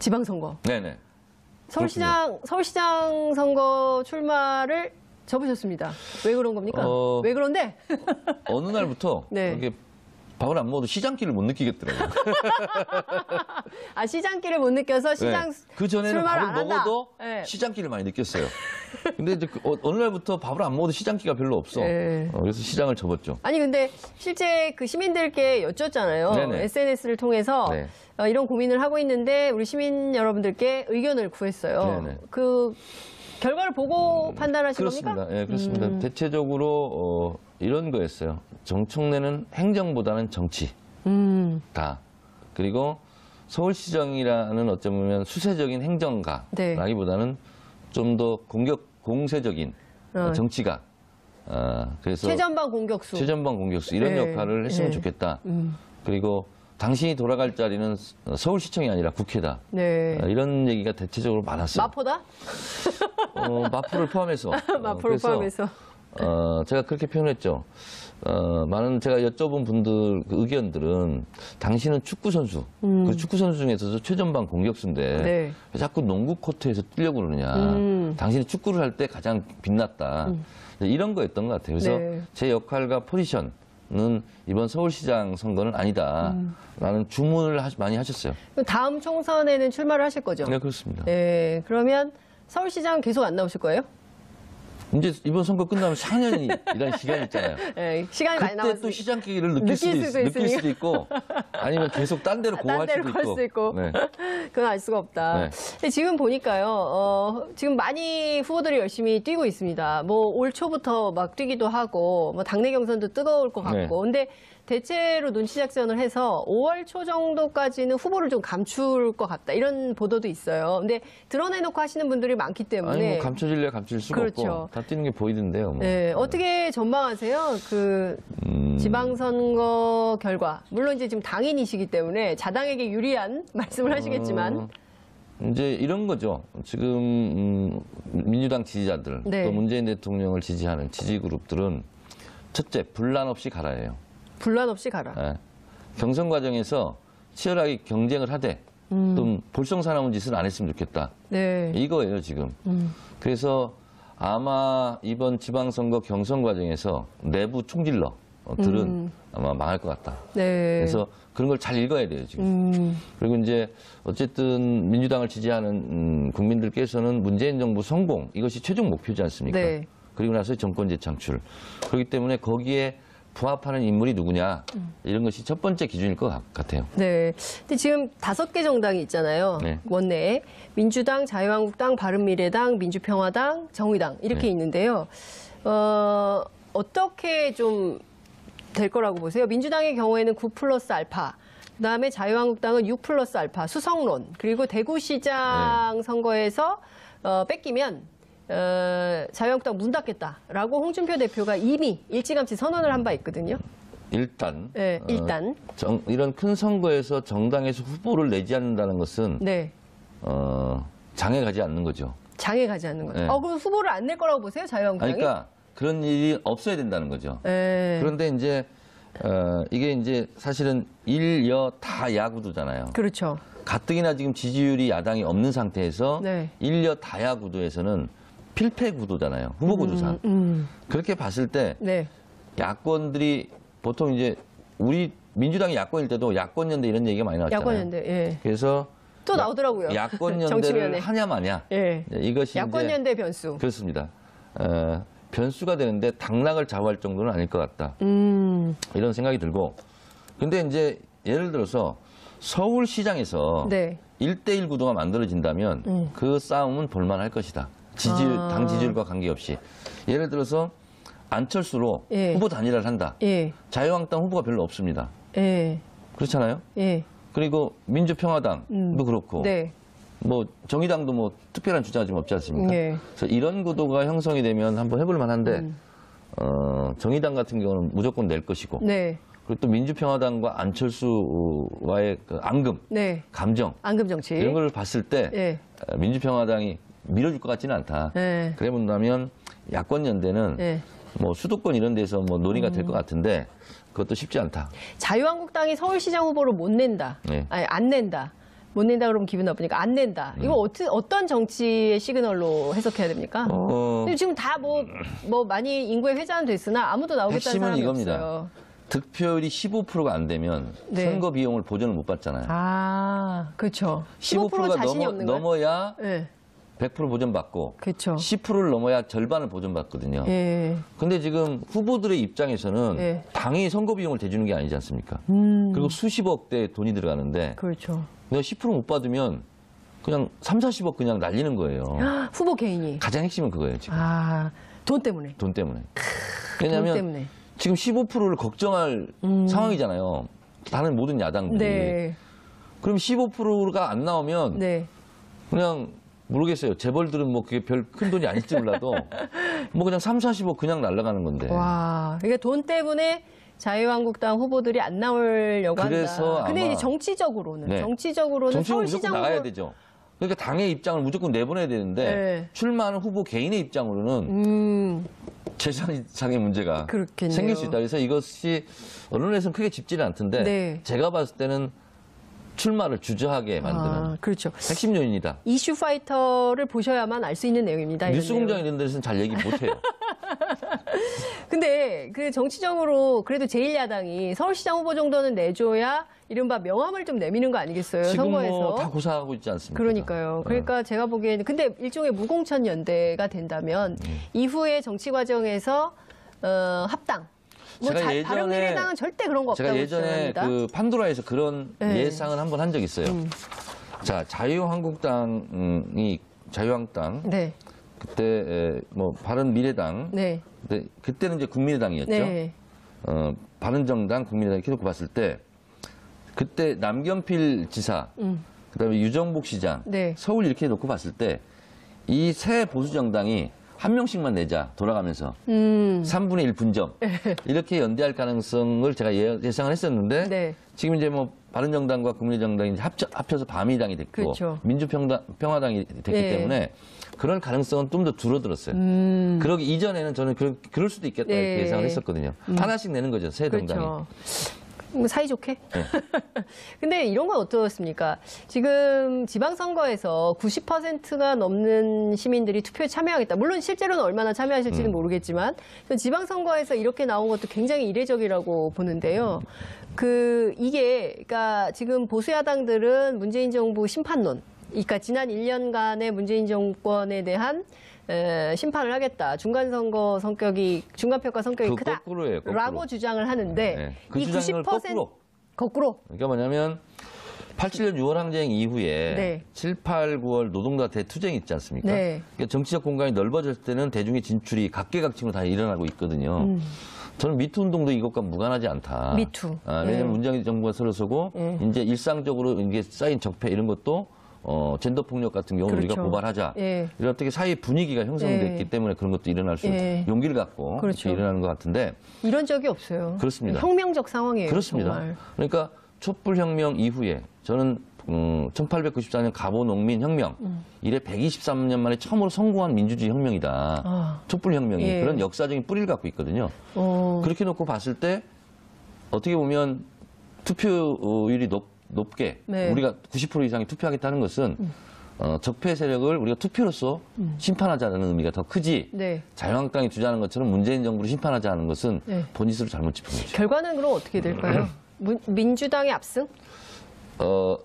지방선거. 네네. 서울시장 선거 출마를 접으셨습니다. 왜 그런 겁니까? 왜 그런데? 어느 날부터 네. 이렇게 밥을 안 먹어도 시장기를 못 느끼겠더라고요. 아, 시장기를 못 느껴서 시장 그 전에는 출마를 밥을 안 한다? 먹어도 네. 시장기를 많이 느꼈어요. 근데 이제 어느 날부터 밥을 안 먹어도 시장기가 별로 없어. 네. 그래서 시장을 접었죠. 아니 근데 실제 그 시민들께 여쭙잖아요. 네네. SNS를 통해서 네. 이런 고민을 하고 있는데 우리 시민 여러분들께 의견을 구했어요. 네네. 그 결과를 보고 판단하신 그렇습니다. 겁니까? 예, 그렇습니다. 대체적으로 이런 거였어요. 정청래는 행정보다는 정치다. 그리고 서울시장이라는 어쩌면 수세적인 행정가라기보다는 좀 더 공세적인 정치가. 그래서 최전방 공격수 이런 네. 역할을 했으면 좋겠다. 그리고 당신이 돌아갈 자리는 서울시청이 아니라 국회다. 네. 이런 얘기가 대체적으로 많았어요. 마포다? 마포를 포함해서. 마포를 포함해서. 제가 그렇게 표현했죠. 많은 제가 여쭤본 분들 그 의견들은 당신은 축구선수. 그 축구선수 중에서도 최전방 공격수인데 네. 왜 자꾸 농구 코트에서 뛰려고 그러느냐. 당신이 축구를 할 때 가장 빛났다. 이런 거였던 것 같아요. 그래서 네. 제 역할과 포지션은 이번 서울시장 선거는 아니다라는 주문을 많이 하셨어요. 다음 총선에는 출마를 하실 거죠? 네, 그렇습니다. 네, 그러면 서울시장 계속 안 나오실 거예요? 이제 이번 선거 끝나면 4년이라는 시간이 있잖아요. 네, 시간이 많이 그때 남았으니까. 또 시장기를 느낄 수도 있고 아니면 계속 딴 데로 고할 수도 있고. 네. 그건 알 수가 없다. 네. 근데 지금 보니까요, 지금 많이 후보들이 열심히 뛰고 있습니다. 뭐 올 초부터 막 뛰기도 하고, 뭐 당내 경선도 뜨거울 것 같고. 네. 근데 대체로 눈치 작전을 해서 5월 초 정도까지는 후보를 좀 감출 것 같다. 이런 보도도 있어요. 근데 드러내놓고 하시는 분들이 많기 때문에. 아니, 뭐 감춰질래야 감출 수가 그렇죠. 없고 다 뛰는 게 보이던데요. 뭐. 네, 어떻게 전망하세요? 그 지방선거 결과. 물론 이제 지금 당인이시기 때문에 자당에게 유리한 말씀을 하시겠지만. 이제 이런 거죠. 지금 민주당 지지자들 네. 또 문재인 대통령을 지지하는 지지 그룹들은 첫째 분란 없이 가라예요. 분란 없이 가라. 네. 경선 과정에서 치열하게 경쟁을 하되 또 볼썽사나운 짓을 안 했으면 좋겠다. 네. 이거예요 지금. 그래서 아마 이번 지방선거 경선 과정에서 내부 총질러들은 아마 망할 것 같다. 네. 그래서 그런 걸 잘 읽어야 돼요 지금. 그리고 이제 어쨌든 민주당을 지지하는 국민들께서는 문재인 정부 성공 이것이 최종 목표지 않습니까? 네. 그리고 나서 정권 재창출. 그렇기 때문에 거기에 부합하는 인물이 누구냐 이런 것이 첫 번째 기준일 것 같아요. 네. 근데 지금 5개 정당이 있잖아요. 네. 원내에 민주당, 자유한국당, 바른미래당, 민주평화당, 정의당 이렇게 네. 있는데요. 어떻게 좀 될 거라고 보세요? 민주당의 경우에는 9 플러스 알파, 그다음에 자유한국당은 6 플러스 알파, 수성론, 그리고 대구시장 선거에서 뺏기면 자유한국당 문 닫겠다라고 홍준표 대표가 이미 일찌감치 선언을 한 바 있거든요. 일단, 네, 일단. 이런 큰 선거에서 정당에서 후보를 내지 않는다는 것은 네. 장에 가지 않는 거죠. 장에 가지 않는 거죠. 네. 그럼 후보를 안 낼 거라고 보세요, 자유한국당이? 그러니까 그런 일이 없어야 된다는 거죠. 네. 그런데 이제 이게 이제 사실은 일여 다 야구도잖아요. 그렇죠. 가뜩이나 지금 지지율이 야당이 없는 상태에서 네. 일여 다야 구도에서는 필패 구도잖아요. 후보 구도상. 그렇게 봤을 때 네. 야권들이 보통 이제 우리 민주당이 야권일 때도 야권연대 이런 얘기가 많이 나왔잖아요. 야권연대, 예. 그래서 또 나오더라고요. 야권연대를 정치면에. 하냐 마냐. 예. 이것이 야권연대 변수. 그렇습니다. 변수가 되는데 당락을 좌우할 정도는 아닐 것 같다. 이런 생각이 들고. 근데 이제 예를 들어서 서울시장에서 네. 1대1 구도가 만들어진다면 그 싸움은 볼만할 것이다. 당 지지율과 관계없이. 예를 들어서 안철수로 예. 후보 단일화를 한다. 예. 자유한국당 후보가 별로 없습니다. 예. 그렇잖아요? 예. 그리고 민주평화당도 그렇고. 네. 뭐 정의당도 뭐 특별한 주자가 지금 없지 않습니까? 예. 그래서 이런 구도가 형성이 되면 한번 해볼 만한데 정의당 같은 경우는 무조건 낼 것이고 네. 그리고 또 민주평화당과 안철수와의 그 앙금, 네. 감정 앙금 정치. 이런 걸 봤을 때 예. 민주평화당이 밀어줄 것 같지는 않다. 예. 그래 본다면 야권 연대는 예. 뭐 수도권 이런 데서 뭐 논의가 될 것 같은데 그것도 쉽지 않다. 자유한국당이 서울시장 후보를 못 낸다. 네. 아니, 안 낸다. 못 낸다 그러면 기분 나쁘니까 안 낸다. 이거 어떤 정치의 시그널로 해석해야 됩니까? 근데 지금 다 뭐 많이 인구의 회자는 됐으나 아무도 나오겠다는 핵심은 사람이 이겁니다. 없어요. 득표율이 15%가 안 되면 네. 선거 비용을 보전을 못 받잖아요. 아, 그렇죠. 15% 자신이 없는 거예요? 넘어야 네, 100% 보전받고 그렇죠. 10%를 넘어야 절반을 보전받거든요. 예. 근데 지금 후보들의 입장에서는 예. 당이 선거 비용을 대주는 게 아니지 않습니까? 그리고 수십억 대의 돈이 들어가는데 그렇죠. 내가 10%못 받으면 그냥 3, 40억 그냥 날리는 거예요. 후보 개인이. 가장 핵심은 그거예요, 지금. 아, 돈 때문에. 돈 때문에. 돈 왜냐하면 때문에. 지금 15%를 걱정할 상황이잖아요. 다른 모든 야당들이. 네. 그럼 15%가 안 나오면 네. 그냥 모르겠어요. 재벌들은 뭐 그게 별 큰 돈이 아닐지 몰라도 뭐 그냥 3, 40억 그냥 날아가는 건데. 와, 그러니까 돈 때문에 자유한국당 후보들이 안 나오려고 그래서 한다. 근데 아마- 이제 정치적으로는 네. 정치적으로는 정치적으로 무조건 서울시장으로 나가야 되죠. 그러니까 당의 입장을 무조건 내보내야 되는데 네. 출마하는 후보 개인의 입장으로는 재산상의 문제가 그렇겠네요. 생길 수 있다. 그래서 이것이 언론에서는 크게 짚지는 않던데 네. 제가 봤을 때는 출마를 주저하게 만드는 아, 그렇죠. 핵심 요인이다. 이슈 파이터를 보셔야만 알 수 있는 내용입니다. 이런 뉴스공장 내용. 이런 데서는 잘 얘기 못해요. 근데 그 정치적으로 그래도 제1야당이 서울시장 후보 정도는 내줘야 이른바 명함을 좀 내미는 거 아니겠어요? 지금 선거에서. 뭐 다 고사하고 있지 않습니까? 그러니까요. 그러니까 제가 보기에는 근데 일종의 무공천 연대가 된다면 이후에 정치 과정에서 합당. 뭐 제가 예전에- 바른미래당은 절대 그런 거 제가 없다고 예전에 주장합니다. 그 판도라에서 그런 네. 예상을 한번 한 적이 있어요. 자, 자유한국당 네, 그때 뭐 바른미래당 네, 그때는 이제 국민의당이었죠. 네, 바른정당, 국민의당 이렇게 놓고 봤을 때 그때 남경필 지사, 그다음에 유정복 시장, 네. 서울 이렇게 놓고 봤을 때 이 새 보수 정당이 한 명씩만 내자 돌아가면서 3분의 1 분점 이렇게 연대할 가능성을 제가 예상을 했었는데 네. 지금 이제 뭐 바른정당과 국민의정당이 이제 합쳐서 바미당이 됐고 그렇죠. 민주평화당이 됐기 네. 때문에 그런 가능성은 좀 더 줄어들었어요. 그러기 이전에는 저는 그럴 수도 있겠다 네. 이렇게 예상을 했었거든요. 하나씩 내는 거죠, 새 정당이. 그렇죠. 뭐 사이좋게? 네. 근데 이런 건 어떻습니까? 지금 지방선거에서 90%가 넘는 시민들이 투표에 참여하겠다. 물론 실제로는 얼마나 참여하실지는 모르겠지만 지방선거에서 이렇게 나온 것도 굉장히 이례적이라고 보는데요. 그러니까 지금 보수야당들은 문재인 정부 심판론, 그러니까 지난 1년간의 문재인 정권에 대한 심판을 하겠다. 중간평가 성격이 크다. 거꾸로예요, 거꾸로. 라고 주장을 하는데 네. 그 이 주장을 90% 거꾸로. 그러니까 뭐냐면 87년 6월 항쟁 이후에 네. 7, 8, 9월 노동자 대투쟁이 있지 않습니까? 네. 그러니까 정치적 공간이 넓어졌을 때는 대중의 진출이 각계각층으로 다 일어나고 있거든요. 저는 미투 운동도 이것과 무관하지 않다. 미투. 왜냐하면 문재인 정부가 서로서고 이제 일상적으로 이게 쌓인 적폐 이런 것도 젠더 폭력 같은 경우는 그렇죠. 우리가 고발하자. 예. 이런 어떻게 사회 분위기가 형성됐기 예. 때문에 그런 것도 일어날 수 예. 용기를 갖고 그렇죠. 이렇게 일어나는 것 같은데 이런 적이 없어요. 그렇습니다. 혁명적 상황이에요. 그렇습니다. 정말. 그러니까 촛불혁명 이후에 저는 1894년 가보농민혁명 이래 123년 만에 처음으로 성공한 민주주의 혁명이다. 아. 촛불혁명이 예. 그런 역사적인 뿌리를 갖고 있거든요. 그렇게 놓고 봤을 때 어떻게 보면 투표율이 높게 네. 우리가 90% 이상이 투표하겠다는 것은 적폐 세력을 우리가 투표로서 심판하자는 의미가 더 크지 네. 자유한국당이 주장하는 것처럼 문재인 정부를 심판하자는 것은 네. 본질을 잘못 짚은 거죠. 결과는 그럼 어떻게 될까요? 민주당의 압승?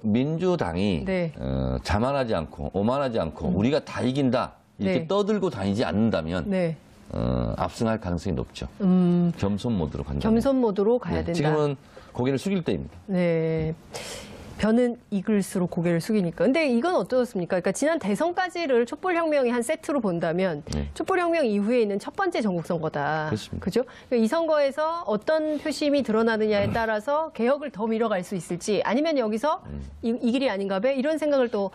민주당이 네. 자만하지 않고 오만하지 않고 우리가 다 이긴다 이렇게 네. 떠들고 다니지 않는다면 네. 압승할 가능성이 높죠. 겸손 모드로 간다. 겸손 모드로 가야 된다. 지금은 고개를 숙일 때입니다. 네. 변은 익을수록 고개를 숙이니까. 근데 이건 어떻습니까? 그러니까 지난 대선까지를 촛불혁명이 한 세트로 본다면 네. 촛불혁명 이후에 있는 첫 번째 전국선거다. 그렇습니다. 그죠? 그러니까 이 선거에서 어떤 표심이 드러나느냐에 따라서 개혁을 더 밀어갈 수 있을지 아니면 여기서 이 길이 아닌가 봐 이런 생각을 또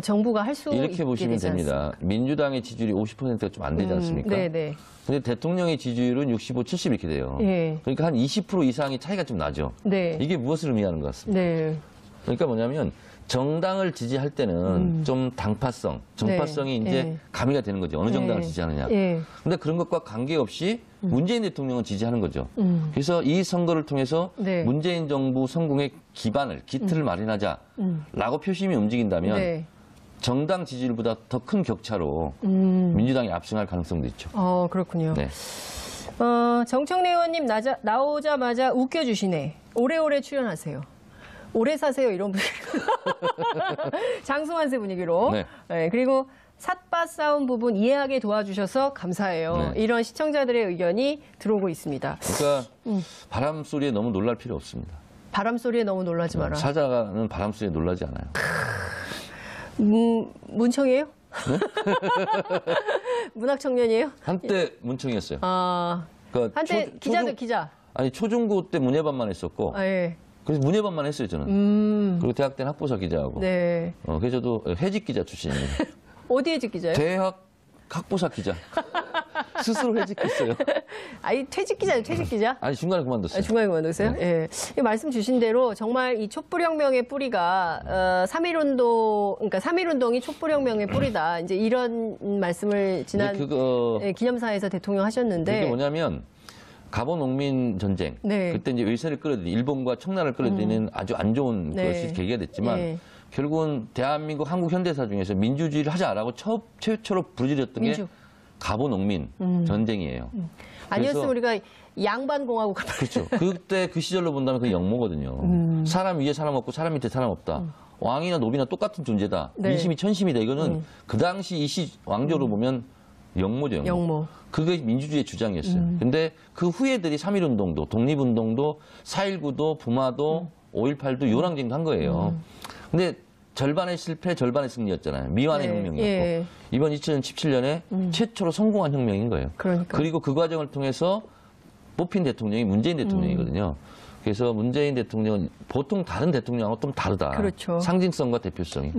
정부가 할 수 있게 이렇게 보시면 되지 됩니다. 않습니까? 민주당의 지지율이 50%가 좀 안 되지 않습니까? 네네. 근데 대통령의 지지율은 65, 70 이렇게 돼요. 예. 그러니까 한 20% 이상의 차이가 좀 나죠. 네. 이게 무엇을 의미하는 것 같습니다. 네. 그러니까 뭐냐면 정당을 지지할 때는 좀 당파성, 정파성이 네. 이제 네. 가미가 되는 거죠. 어느 정당을 지지하느냐. 예. 근데 그런 것과 관계없이 문재인 대통령은 지지하는 거죠. 그래서 이 선거를 통해서 네. 문재인 정부 성공의 기틀을 마련하자라고 표심이 움직인다면 네. 정당 지지율보다 더 큰 격차로 민주당이 압승할 가능성도 있죠. 그렇군요. 네. 정청래 의원님 나오자마자 웃겨주시네. 오래오래 출연하세요. 오래 사세요. 이런 분위기. 장수만세 분위기로. 네. 네, 그리고 삿바 싸움 부분 이해하게 도와주셔서 감사해요. 네. 이런 시청자들의 의견이 들어오고 있습니다. 그러니까 바람 소리에 너무 놀랄 필요 없습니다. 바람 소리에 너무 놀라지 마라. 사자는 바람 소리에 놀라지 않아요. 문청이에요? 문학 청년이에요? 한때 문청이었어요. 그러니까 한때 기자들 기자. 아니 초중고 때 문예반만 했었고 예. 그래서 문예반만 했어요 저는. 그리고 대학 때는 학부사 기자하고. 네. 그래서 저도 해직 기자 출신입니다. 어디에 기자예요? 대학 학부사 기자. 스스로 해직했어요. 아니 퇴직 기자예요, 퇴직 기자? 아니 중간에 그만뒀어요. 중간에 그만뒀어요? 네. 예. 이 말씀 주신 대로 정말 이 촛불혁명의 뿌리가 3.1운동, 그러니까 3.1운동이 촛불혁명의 뿌리다. 이제 이런 말씀을 지난 기념사에서 대통령 하셨는데. 그게 뭐냐면 갑오 농민 전쟁. 네. 그때 이제 외세를 끌어들인 일본과 청나라를 끌어들이는 아주 안 좋은 네. 것이 계기가 됐지만 네. 결국은 대한민국 한국 현대사 중에서 민주주의를 하자라고 최초로 부르짖었던 게 갑오 농민 전쟁이에요. 아니었으면 우리가 양반공화국 그렇죠. 그때 그 시절로 본다면 그 역모거든요. 사람 위에 사람 없고 사람 밑에 사람 없다. 왕이나 노비나 똑같은 존재다. 네. 민심이 천심이다. 이거는 그 당시 이 왕조로 보면 역모죠. 역모. 그게 민주주의의 주장이었어요. 근데 그 후예들이 3.1운동도 독립운동도 4.19도 부마도 5.18도 요랑쟁도 한 거예요. 근데 절반의 실패, 절반의 승리였잖아요. 미완의 네. 혁명이었고. 예. 이번 2017년에 최초로 성공한 혁명인 거예요. 그러니까. 그리고 그 과정을 통해서 뽑힌 대통령이 문재인 대통령이거든요. 그래서 문재인 대통령은 보통 다른 대통령하고 좀 다르다. 그렇죠. 상징성과 대표성이.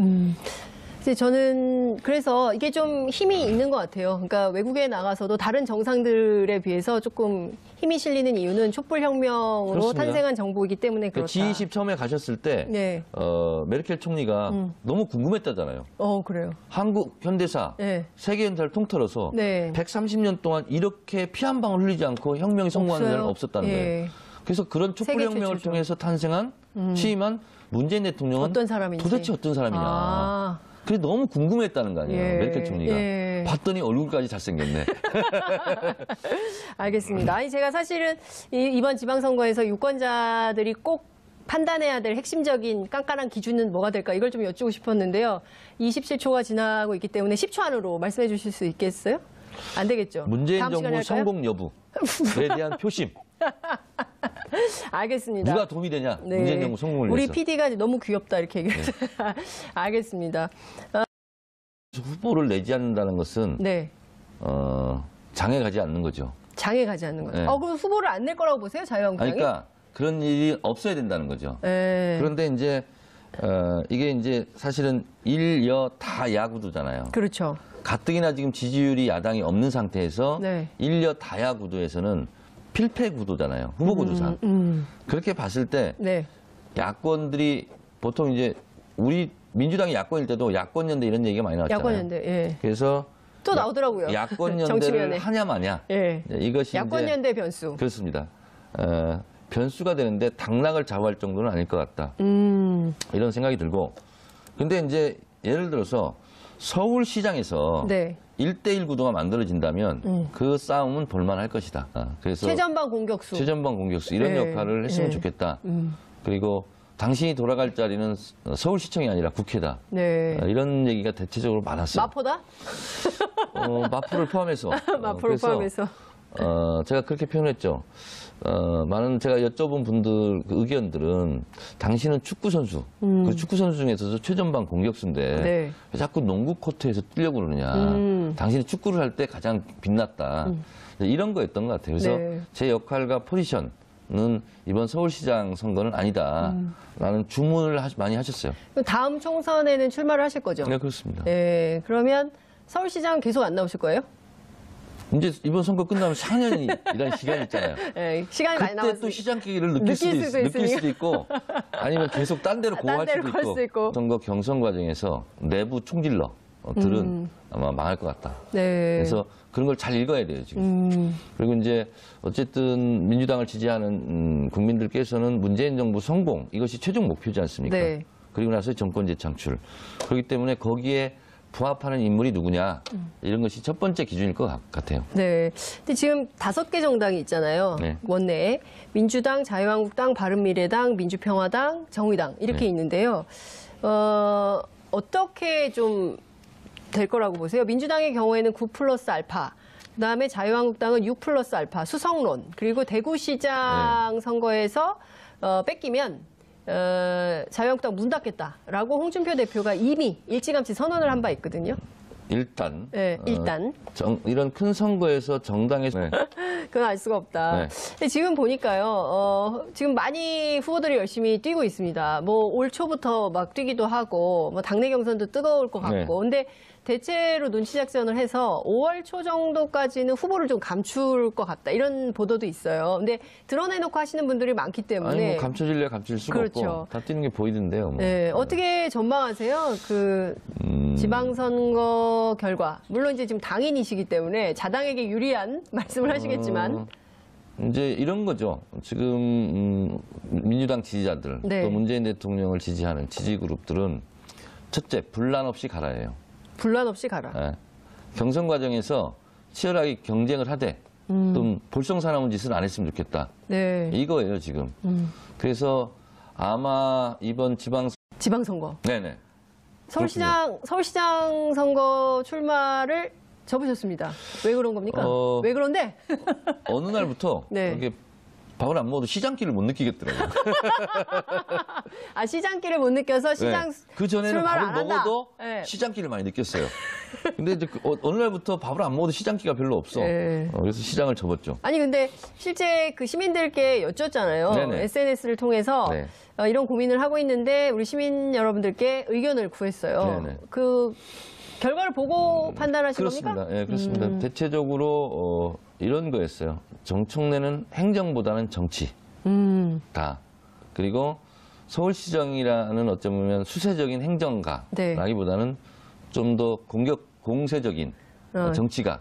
이제 저는 그래서 이게 좀 힘이 있는 것 같아요. 그러니까 외국에 나가서도 다른 정상들에 비해서 조금 힘이 실리는 이유는 촛불혁명으로 그렇습니다. 탄생한 정부이기 때문에 그렇다. G20 처음에 가셨을 때 네. 메르켈 총리가 너무 궁금했다잖아요. 그래요. 한국 현대사, 네. 세계 현대사를 통틀어서 네. 130년 동안 이렇게 피 한 방울 흘리지 않고 혁명이 성공하는 없어요. 데는 없었다는 예. 거예요. 그래서 그런 촛불혁명을 최초죠. 통해서 탄생한 취임한 문재인 대통령은 어떤 사람인지. 도대체 어떤 사람이냐. 그게 너무 궁금했다는 거 아니에요. 예. 메르켈 총리가. 예. 봤더니 얼굴까지 잘생겼네. 알겠습니다. 아니 제가 사실은 이번 지방선거에서 유권자들이 꼭 판단해야 될 핵심적인 깐깐한 기준은 뭐가 될까 이걸 좀 여쭈고 싶었는데요. 27초가 지나고 있기 때문에 10초 안으로 말씀해 주실 수 있겠어요? 안 되겠죠? 문재인 다음 시간에 정부 할까요? 성공 여부에 대한 표심. 알겠습니다. 누가 도움이 되냐? 네. 문재인 정부 성공을 우리 위해서. PD가 너무 귀엽다 이렇게 얘기해서. 알겠습니다. 후보를 내지 않는다는 것은 네. 장에 가지 않는 거죠. 장에 가지 않는 거죠. 네. 그럼 후보를 안 낼 거라고 보세요? 자유한국당이? 그러니까 그런 일이 없어야 된다는 거죠. 네. 그런데 이제 이게 이제 사실은 일여 다 야구도잖아요. 그렇죠. 가뜩이나 지금 지지율이 야당이 없는 상태에서 네. 일여 다야 구도에서는 필패 구도잖아요. 후보 구도상. 그렇게 봤을 때 네. 야권들이 보통 이제 우리 민주당이 야권일 때도 야권연대 이런 얘기가 많이 나왔잖아요. 야권연대. 예. 그래서 또 나오더라고요. 야권연대를 정치면에. 하냐 마냐. 예. 이것이 야권연대 변수. 그렇습니다. 변수가 되는데 당락을 좌우할 정도는 아닐 것 같다. 이런 생각이 들고. 근데 이제 예를 들어서 서울시장에서 네. 1대1 구도가 만들어진다면 그 싸움은 볼만할 것이다. 그래서 최전방 공격수. 최전방 공격수 이런 네. 역할을 했으면 네. 좋겠다. 그리고 당신이 돌아갈 자리는 서울시청이 아니라 국회다. 네. 이런 얘기가 대체적으로 많았어요. 마포다? 마포를 포함해서. 마포를 그래서, 포함해서. 제가 그렇게 표현했죠. 많은 제가 여쭤본 분들 그 의견들은 당신은 축구 선수, 그 축구 선수 중에서도 최전방 공격수인데 네. 왜 자꾸 농구 코트에서 뛰려고 그러냐. 당신이 축구를 할 때 가장 빛났다. 이런 거였던 것 같아요. 그래서 네. 제 역할과 포지션은 이번 서울시장 선거는 아니다라는 주문을 많이 하셨어요. 다음 총선에는 출마를 하실 거죠? 네, 그렇습니다. 네. 그러면 서울시장 계속 안 나오실 거예요? 이제 이번 선거 끝나면 4년이라는 시간이 있잖아요. 네, 시간이 많이 그때 남았으니까. 또 시장기를 느낄 수도 있고 아니면 계속 딴 데로 고할 딴 데로 갈 수 있고. 선거 경선 과정에서 내부 총질러들은 아마 망할 것 같다. 네. 그래서 그런 걸 잘 읽어야 돼요, 지금. 그리고 이제 어쨌든 민주당을 지지하는 국민들께서는 문재인 정부 성공, 이것이 최종 목표지 않습니까? 네. 그리고 나서 정권 재창출. 그렇기 때문에 거기에 부합하는 인물이 누구냐, 이런 것이 첫 번째 기준일 것 같아요. 네. 근데 지금 5개 정당이 있잖아요. 네. 원내에. 민주당, 자유한국당, 바른미래당, 민주평화당, 정의당 이렇게 네. 있는데요. 어떻게 좀 될 거라고 보세요? 민주당의 경우에는 9 플러스 알파, 그다음에 자유한국당은 6 플러스 알파, 수성론, 그리고 대구시장 선거에서 뺏기면 자유한국당 문 닫겠다라고 홍준표 대표가 이미 일찌감치 선언을 한 바 있거든요. 일단. 네, 일단. 이런 큰 선거에서 정당에서. 네. 그건 알 수가 없다. 네. 근데 지금 보니까요, 지금 많이 후보들이 열심히 뛰고 있습니다. 뭐 올 초부터 막 뛰기도 하고, 뭐 당내 경선도 뜨거울 것 같고. 네. 근데 대체로 눈치 작전을 해서 5월 초 정도까지는 후보를 좀 감출 것 같다. 이런 보도도 있어요. 근데 드러내놓고 하시는 분들이 많기 때문에. 아니, 뭐 감춰질래 감출 수가 그렇죠. 없고. 다 뛰는 게 보이던데요. 뭐. 네, 어떻게 전망하세요? 그 지방선거 결과. 물론 이제 지금 당인이시기 때문에 자당에게 유리한 말씀을 하시겠지만. 이제 이런 거죠. 지금 민주당 지지자들, 네. 또 문재인 대통령을 지지하는 지지 그룹들은 첫째, 분란 없이 가라예요. 분란 없이 가라. 예. 경선 과정에서 치열하게 경쟁을 하되 또 볼썽사나운 짓을 안 했으면 좋겠다. 네. 이거예요, 지금. 그래서 아마 이번 지방선거. 네네. 서울시장 선거 출마를 접으셨습니다. 왜 그런 겁니까? 왜 그런데? 어느 날부터 네. 이렇게 밥을 안 먹어도 시장기를 못 느끼겠더라고요. 아, 시장기를 못 느껴서 시장 그 전에는 출마를 밥을 안 한다. 먹어도 네. 시장기를 많이 느꼈어요. 근데 이제 어느 날부터 밥을 안 먹어도 시장기가 별로 없어. 네. 그래서 시장을 접었죠. 아니 근데 실제 그 시민들께 여쭙잖아요. 네네. SNS를 통해서 네. 이런 고민을 하고 있는데 우리 시민 여러분들께 의견을 구했어요. 네네. 그 결과를 보고 판단하신 그렇습니다. 겁니까? 예, 그렇습니다. 대체적으로 이런 거였어요. 정청래는 행정보다는 정치다. 그리고 서울시정이라는 어쩌면 수세적인 행정가라기보다는 좀 더 공세적인 정치가